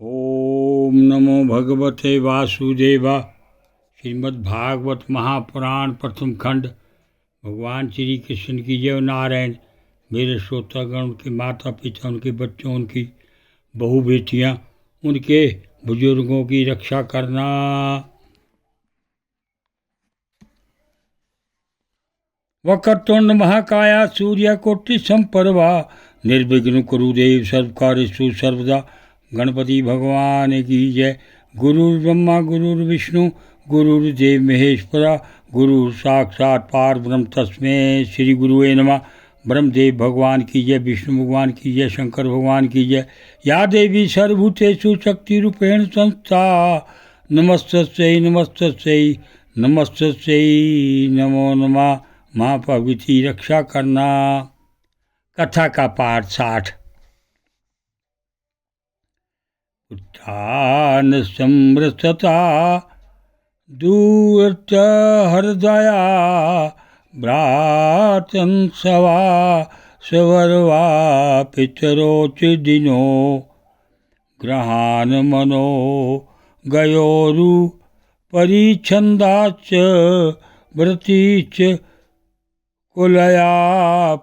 ओम नमो भगवते वासुदेवा। श्रीमद्भागवत महापुराण प्रथम खंड। भगवान श्री कृष्ण की जय। नारायण। मेरे श्रोतागण, उनके माता पिता, उनके बच्चों, उनकी बहू बेटियां, उनके बुजुर्गों की रक्षा करना। वक्रतुंड महाकाया सूर्यकोटि समप्रभा निर्विघ्न कुरुदेव सर्वकार्येषु सर्वदा। गणपति भगवान की जय। गुरुर्ब्रह्मा गुरुर्विष्णु गुरुर्देव महेश्वरा गुरु साक्षात पार ब्रह्म तस्मै श्री गुरुवे नमः। ब्रह्मदेव भगवान की जय, विष्णु भगवान की जय, शंकर भगवान की जय। या देवी सर्वभूतेषु शक्ति रूपेण संस्था नमस्तस्यै नमस्तस्यै नमस्तस्यै नमो नमः। माँ भगवती रक्षा करना। कथा का पाठ 60। उत्थान समृतता दूरत हृदया भ्रातन सवा सवर्वा पितरोच दिनो ग्रहान मनो गयोरु परिछंदाच व्रतीच कुलया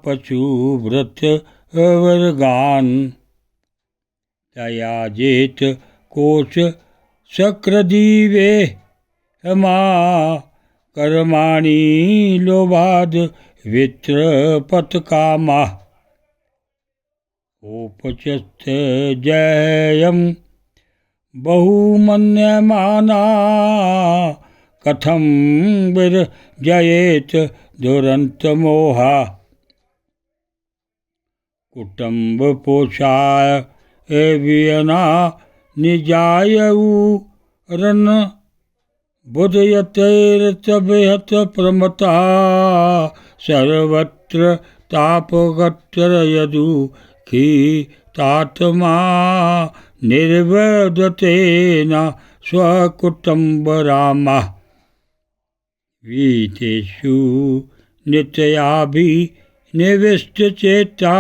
पशु व्रत वर्गान दयाजेत कोश शक्रदीवे मा कर्माणि लोभाद वित्र पतकामा उपचस्त जयम बहुमन्यमाना कथम विरजयेत दुरंत मोहा कुटुंब पोषाय एवियना निजायऊ रन बुधयतेरतबेहत प्रमता सर्वत्र तापगत्र यदु खी तात्मा निर्वदतेन स्वकुटुंब रामा वीतेषु नित्याभि निविष्ट चेता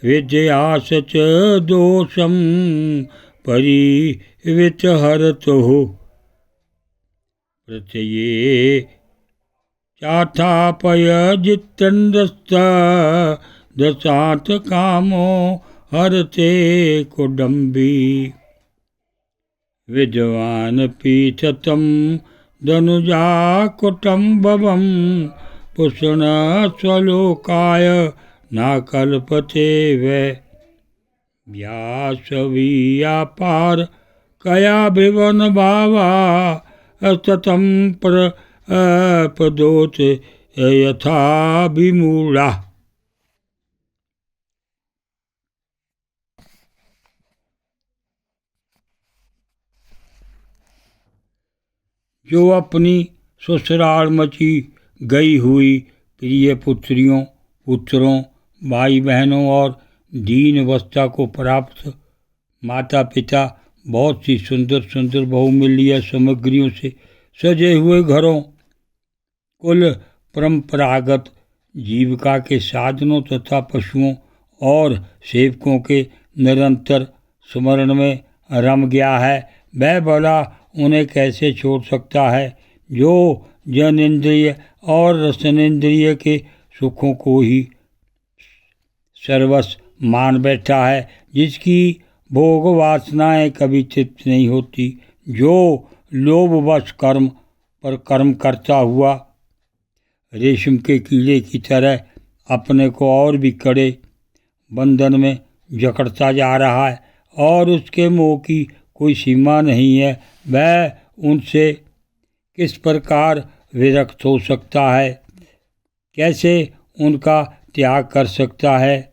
विद्यास च दोषम परिवितहरतो प्रत्यये चाथापयजितन्द्रस्त दशात कामो हरते कुडम्बी विद्वान पीठतम धनुजा कुटुम्बम पुष्ण स्वलोकाय न कल्पते वै व्यासवीयापार कया भिवन भावा ततम प्रपदोत यथा विमूढ़ा। जो अपनी ससुराल मची गई हुई प्रिय पुत्रियों, पुत्रों, भाई बहनों और दीन अवस्था को प्राप्त माता पिता, बहुत सी सुंदर सुंदर बहुमूल्य सामग्रियों से सजे हुए घरों, कुल परंपरागत जीविका के साधनों तथा पशुओं और सेवकों के निरंतर स्मरण में रम गया है, वह भला उन्हें कैसे छोड़ सकता है जो जनेन्द्रिय और रसनेन्द्रिय के सुखों को ही सर्वस्व मान बैठा है, जिसकी भोग वासनाएं कभी तृप्त नहीं होती, जो लोभवश कर्म पर कर्म करता हुआ रेशम के कीड़े की तरह अपने को और भी कड़े बंधन में जकड़ता जा रहा है और उसके मोह की कोई सीमा नहीं है, वह उनसे किस प्रकार विरक्त हो सकता है, कैसे उनका त्याग कर सकता है।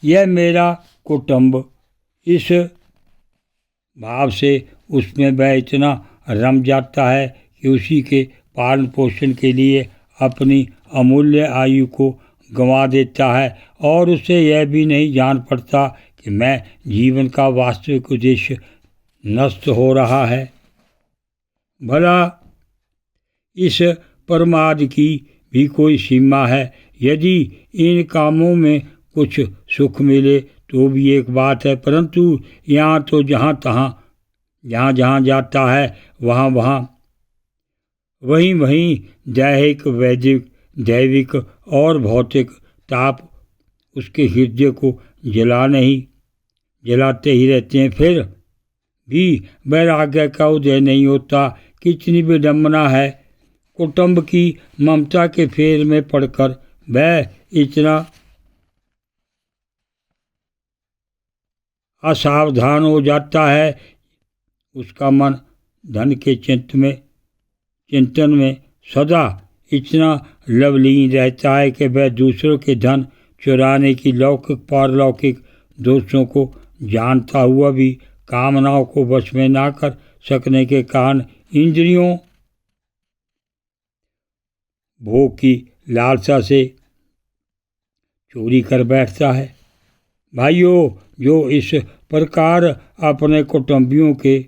यह मेरा कुटुंब, इस भाव से उसमें वह इतना रम जाता है कि उसी के पालन पोषण के लिए अपनी अमूल्य आयु को गंवा देता है और उसे यह भी नहीं जान पड़ता कि मैं जीवन का वास्तविक उद्देश्य नष्ट हो रहा है। भला इस प्रमाद की भी कोई सीमा है। यदि इन कामों में कुछ सुख मिले तो भी एक बात है, परंतु यहाँ तो जहाँ जहाँ जाता है वहाँ वहीं दैहिक वैदिक दैविक और भौतिक ताप उसके हृदय को जलाते ही रहते हैं। फिर भी वैराग्य का उदय नहीं होता। कितनी विडम्बना है। कुटुंब की ममता के फेर में पड़कर वह इतना असावधान हो जाता है, उसका मन धन के चिंतन में सदा इतना लवलीन रहता है कि वह दूसरों के धन चुराने की लौकिक पारलौकिक दोषों को जानता हुआ भी कामनाओं को वश में ना कर सकने के कारण इंद्रियों भोग की लालसा से चोरी कर बैठता है। भाइयों, जो इस प्रकार अपने कुटुंबियों के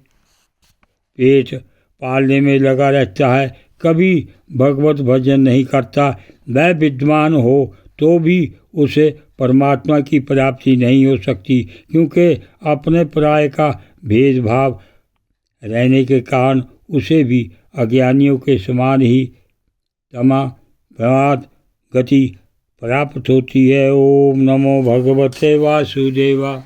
पेट पालने में लगा रहता है, कभी भगवत भजन नहीं करता, वह विद्वान हो तो भी उसे परमात्मा की प्राप्ति नहीं हो सकती, क्योंकि अपने पराये का भेदभाव रहने के कारण उसे भी अज्ञानियों के समान ही तमाम गति प्राप्त होती है। ओम नमो भगवते वासुदेवा।